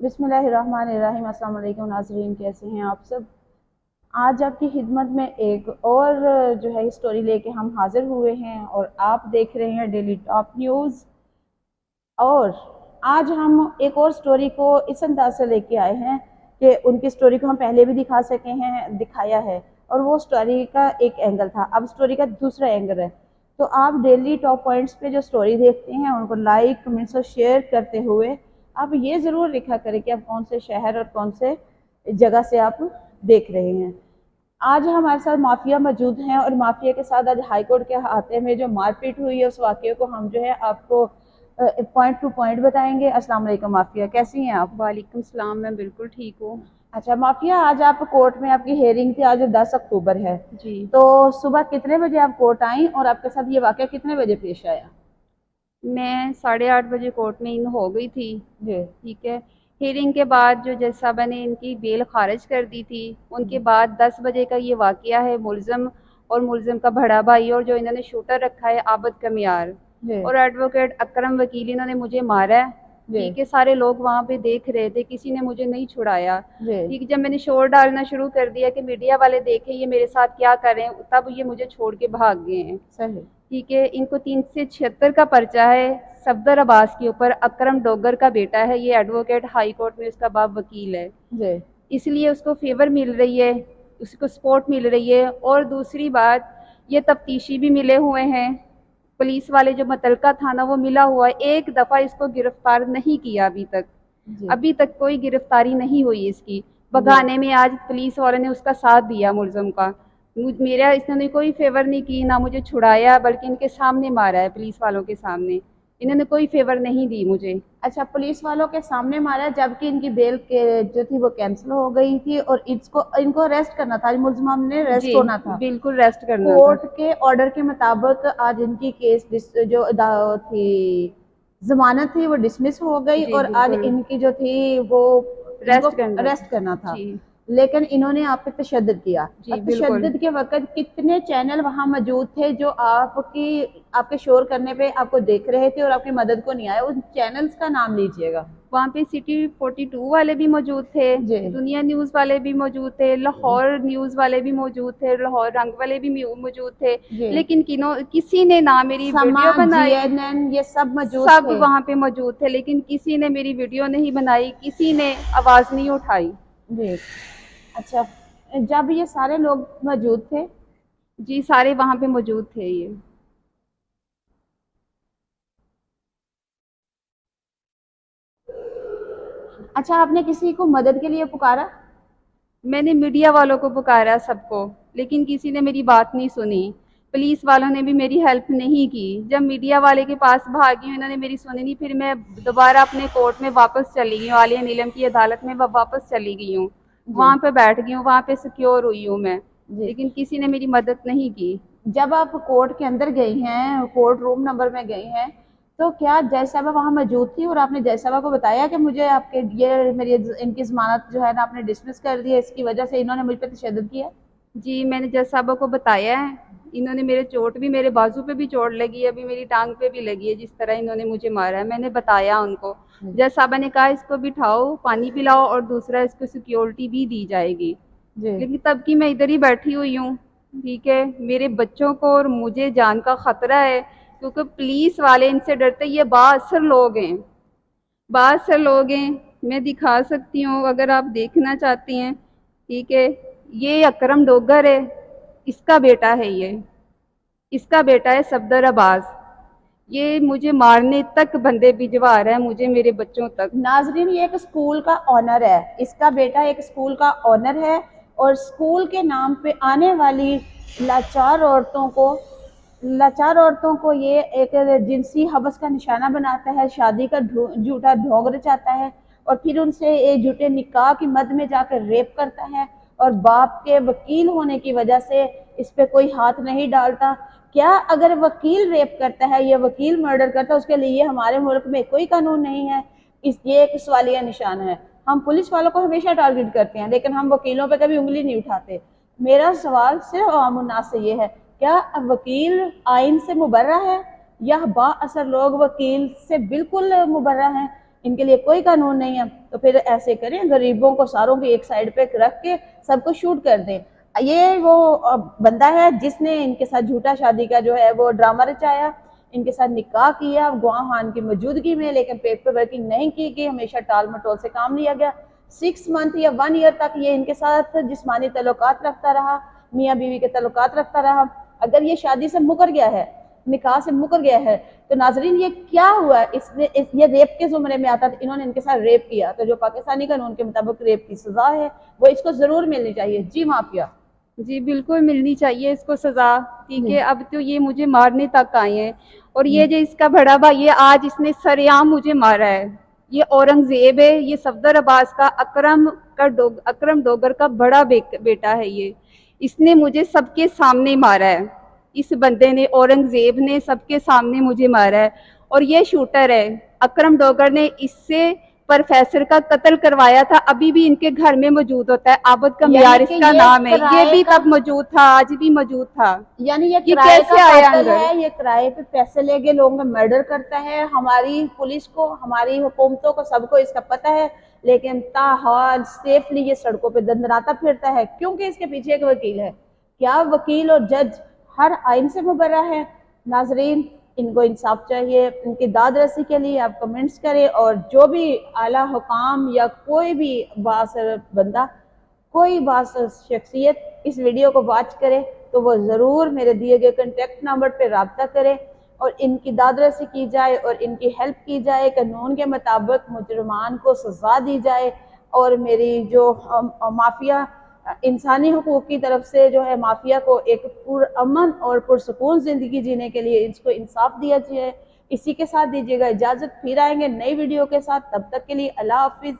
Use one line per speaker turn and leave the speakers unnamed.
बिस्मिल्लाहिर्रहमानिर्रहीम। अस्सलाम वालेकुम नाज़रीन, कैसे हैं आप सब। आज आपकी खिदमत में एक और जो है स्टोरी लेके हम हाजिर हुए हैं और आप देख रहे हैं डेली टॉप न्यूज़। और आज हम एक और स्टोरी को इस अंदाज से लेके आए हैं कि उनकी स्टोरी को हम पहले भी दिखाया है और वो स्टोरी का एक एंगल था, अब स्टोरी का दूसरा एंगल है। तो आप डेली टॉप पॉइंट्स पे जो स्टोरी देखते हैं उनको लाइक कमेंट्स और शेयर करते हुए आप ये ज़रूर लिखा करें कि आप कौन से शहर और कौन से जगह से आप देख रहे हैं। आज हमारे साथ माफिया मौजूद हैं और माफिया के साथ आज हाई कोर्ट के अहाते में जो मारपीट हुई है उस वाक़े को हम जो है आपको पॉइंट टू पॉइंट बताएंगे। अस्सलाम वालेकुम माफिया, कैसी हैं आप।
वालेकुम सलाम। मैं बिल्कुल ठीक हूँ।
अच्छा माफिया, आज आप कोर्ट में आपकी हेयरिंग थी, आज 10 अक्टूबर है।
जी।
तो सुबह कितने बजे आप कोर्ट आई और आपके साथ ये वाक़या कितने बजे पेश आया।
मैं 8:30 बजे कोर्ट में इन हो गई थी।
जी।
ठीक है। हियरिंग के बाद जो जज साहबा ने इनकी बेल खारिज कर दी थी, उनके बाद 10 बजे का ये वाक़या है। मुलज़म और मुलज़म का बड़ा भाई और जो इन्होंने शूटर रखा है आबद कमियार
जी।
और एडवोकेट अकरम वकील, इन्होंने मुझे मारा है।
जी।
ठीक है। सारे लोग वहाँ पे देख रहे थे, किसी ने मुझे नहीं छुड़ाया।
जी।
ठीक है। जब मैंने शोर डालना शुरू कर दिया कि मीडिया वाले देखें ये मेरे साथ क्या कर रहे हैं, तब ये मुझे छोड़ के भाग गए हैं।
सही।
ठीक है। इनको 376 का पर्चा है सफदर अब्बास के ऊपर। अकरम डोगर का बेटा है, ये एडवोकेट हाई कोर्ट में उसका बाप वकील है,
जी।
इसलिए उसको फेवर मिल रही है, उसको सपोर्ट मिल रही है। और दूसरी बात, ये तफ्तीशी भी मिले हुए हैं, पुलिस वाले जो मुतलका थाना वो मिला हुआ है। एक दफ़ा इसको गिरफ्तार नहीं किया अभी तक।
जी।
अभी तक कोई गिरफ्तारी नहीं हुई इसकी।
जी।
भगाने में आज पुलिस वालों ने उसका साथ दिया मुलज़म का। मेरा इसने कोई फेवर नहीं की, ना मुझे छुड़ाया, बल्कि इनके सामने मारा है, पुलिस वालों के सामने। इन्होंने कोई फेवर नहीं दी मुझे।
अच्छा, पुलिस वालों के सामने मारा जबकि इनकी बेल के जो थी वो कैंसिल हो गई थी और इनको अरेस्ट करना था, मुलजमान ने अरेस्ट
जी,
होना था।
बिल्कुल रेस्ट करना था।
कोर्ट के ऑर्डर के मुताबिक आज इनकी थी जमानत थी वो डिसमिस हो गई
जी,
और आज
बिल्कुल
इनकी जो थी वो इनको
रेस्ट करना था।
अरेस्ट करना था।
जी,
लेकिन इन्होंने आप पे तशद्दुद किया और
जी, बिल्कुल।
तशद्दुद के वक्त कितने चैनल वहां मौजूद थे जो आपके शोर करने पे आपको देख रहे थे और आपकी मदद को नहीं आए। उन चैनल्स का नाम लीजिएगा।
वहाँ पे सिटी 42 वाले भी मौजूद थे,
जी।
दुनिया न्यूज़ वाले भी मौजूद थे, लाहौर न्यूज़ वाले भी मौजूद थे, लाहौर रंग वाले भी मौजूद थे।
जी।
लेकिन किसी ने ना मेरी वीडियो
समाज
बनाई।
जीएनएन ये सब मौजूद
सब
थे।
वहाँ पे मौजूद थे, लेकिन किसी ने मेरी वीडियो नहीं बनाई, किसी ने आवाज़ नहीं उठाई।
जी। अच्छा, जब ये सारे लोग मौजूद थे।
जी, सारे वहाँ पे मौजूद थे ये।
अच्छा, आपने किसी को मदद के लिए पुकारा।
मैंने मीडिया वालों को पुकारा सबको, लेकिन किसी ने मेरी बात नहीं सुनी। पुलिस वालों ने भी मेरी हेल्प नहीं की। जब मीडिया वाले के पास भागी, इन्होंने मेरी सुनी नहीं। फिर मैं दोबारा अपने कोर्ट में वापस चली गई हूँ, आलिया नीलम की अदालत में वापस चली गई हूँ।
जी।
वहाँ पे बैठ गई हूँ, वहाँ पे सिक्योर हुई हूँ मैं।
जी।
लेकिन किसी ने मेरी मदद नहीं की।
जब आप कोर्ट के अंदर गई हैं, कोर्ट रूम नंबर में गई हैं, तो क्या जज साहबा वहाँ मौजूद थी और आपने जज साहबा को बताया कि मुझे आपके ये मेरी इनकी जमानत जो है ना आपने डिसमिस कर दी है, इसकी वजह से इन्होंने मुझ पर तशद्दुद किया।
जी, मैंने जज साहबा को बताया है। इन्होंने मेरे चोट भी, मेरे बाजू पे भी चोट लगी है, अभी मेरी टांग पे भी लगी है, जिस तरह इन्होंने मुझे मारा है। मैंने बताया उनको। जज साहबा ने कहा इसको बिठाओ, पानी पिलाओ और दूसरा इसको सिक्योरिटी भी दी जाएगी।
जी।
लेकिन तब की मैं इधर ही बैठी हुई हूँ। ठीक है। मेरे बच्चों को और मुझे जान का खतरा है, क्योंकि पुलिस वाले इनसे डरते। ये बाअसर लोग हैं, बाअसर लोग हैं। मैं दिखा सकती हूँ अगर आप देखना चाहती हैं। ठीक है। ये अकरम डोगर है, इसका बेटा है ये, इसका बेटा है सफदर अब्बास। ये मुझे मारने तक बंदे भिजवा रहा है, मुझे, मेरे बच्चों तक।
नाजरीन, ये एक स्कूल का ऑनर है, इसका बेटा एक स्कूल का ऑनर है और स्कूल के नाम पे आने वाली लाचार औरतों को लाचार औरतों को ये एक जिनसी हवस का निशाना बनाता है, शादी का झूठा ढोंग रचाता है और फिर उनसे एक झूठे निकाह की मद में जाकर रेप करता है और बाप के वकील होने की वजह से इस पे कोई हाथ नहीं डालता। क्या अगर वकील रेप करता है या वकील मर्डर करता है उसके लिए हमारे मुल्क में कोई कानून नहीं है। ये एक सवालिया निशान है। हम पुलिस वालों को हमेशा टारगेट करते हैं लेकिन हम वकीलों पे कभी उंगली नहीं उठाते। मेरा सवाल सिर्फ आम उन्नास से ये है, क्या वकील आइन से मुबर्रा है या बाअसर लोग वकील से बिल्कुल मुबर्रा हैं। ان کے لیے کوئی قانون نہیں ہے، تو پھر ایسے کریں غریبوں کو ساروں کی ایک سائڈ پہ رکھ کے سب کو شوٹ کر دیں۔ یہ وہ بندہ ہے جس نے ان کے ساتھ جھوٹا شادی کا جو ہے وہ ڈرامہ رچایا، ان کے ساتھ نکاح کیا گواہ خان کی موجودگی میں، لیکن پیپر ورکنگ نہیں کی گئی، ہمیشہ ٹال مٹول سے کام لیا گیا۔ 6 منتھ یا 1 ایئر تک یہ ان کے ساتھ جسمانی تعلقات رکھتا رہا، میاں بیوی کے تعلقات رکھتا رہا۔ اگر یہ شادی سے مکر گیا ہے، نکاح سے مکر گیا ہے، تو ناظرین یہ کیا ہوا؟ یہ ریپ کے زمرے میں آتا تھا، انہوں نے ان کے ساتھ ریپ کیا، تو جو پاکستانی قانون کے مطابق ریپ کی سزا ہے وہ اس کو ضرور ملنی چاہیے۔ جی مافیا
جی بالکل ملنی چاہیے اس کو سزا، ٹھیک ہے۔ اب تو یہ مجھے مارنے تک آئے ہیں، اور یہ جو اس کا بڑا بھائی ہے آج اس نے سریعام مجھے مارا ہے۔ یہ اورنگزیب ہے، یہ صفدر عباس کا اکرم ڈوگر کا بڑا بیٹا ہے۔ یہ اس نے مجھے سب کے سامنے مارا ہے، اس بندے نے اورنگزیب نے سب کے سامنے مجھے مارا ہے۔ اور یہ شوٹر ہے اکرم ڈوگر نے اس سے پروفیسر کا قتل کروایا تھا، ابھی بھی ان کے گھر میں موجود ہوتا ہے، عابد کا
یعنی
معیار
کہ
اس کا
یہ
نام ہے، یہ
کرائے
بھی
کا
تب موجود تھا، آج بھی موجود تھا۔
یعنی یہ
یہ
کرائے کا
کیسے آیا
قاتل
اندر؟
ہے، یہ کرائے پہ پیسے لے کے لوگوں کا مرڈر کرتا ہے۔ ہماری پولیس کو، ہماری حکومتوں کو، سب کو اس کا پتہ ہے، لیکن تاحال سیفلی یہ سڑکوں پہ دندناتا پھرتا ہے، کیونکہ اس کے پیچھے ایک وکیل ہے۔ کیا وکیل اور جج ہر آئین سے مبرہ ہے؟ ناظرین ان کو انصاف چاہیے، ان کی داد رسی کے لیے آپ کمنٹس کریں، اور جو بھی اعلیٰ حکام یا کوئی بھی بااثر بندہ، کوئی شخصیت اس ویڈیو کو واچ کرے تو وہ ضرور میرے دیے گئے کنٹیکٹ نمبر پہ رابطہ کرے، اور ان کی داد رسی کی جائے اور ان کی ہیلپ کی جائے، قانون کے مطابق مجرمان کو سزا دی جائے، اور میری جو مافیا انسانی حقوق کی طرف سے جو ہے مافیا کو ایک پرامن اور پرسکون زندگی جینے کے لیے اس کو انصاف دیا جائے۔ اسی کے ساتھ دیجیے گا اجازت، پھر آئیں گے نئی ویڈیو کے ساتھ، تب تک کے لیے اللہ حافظ۔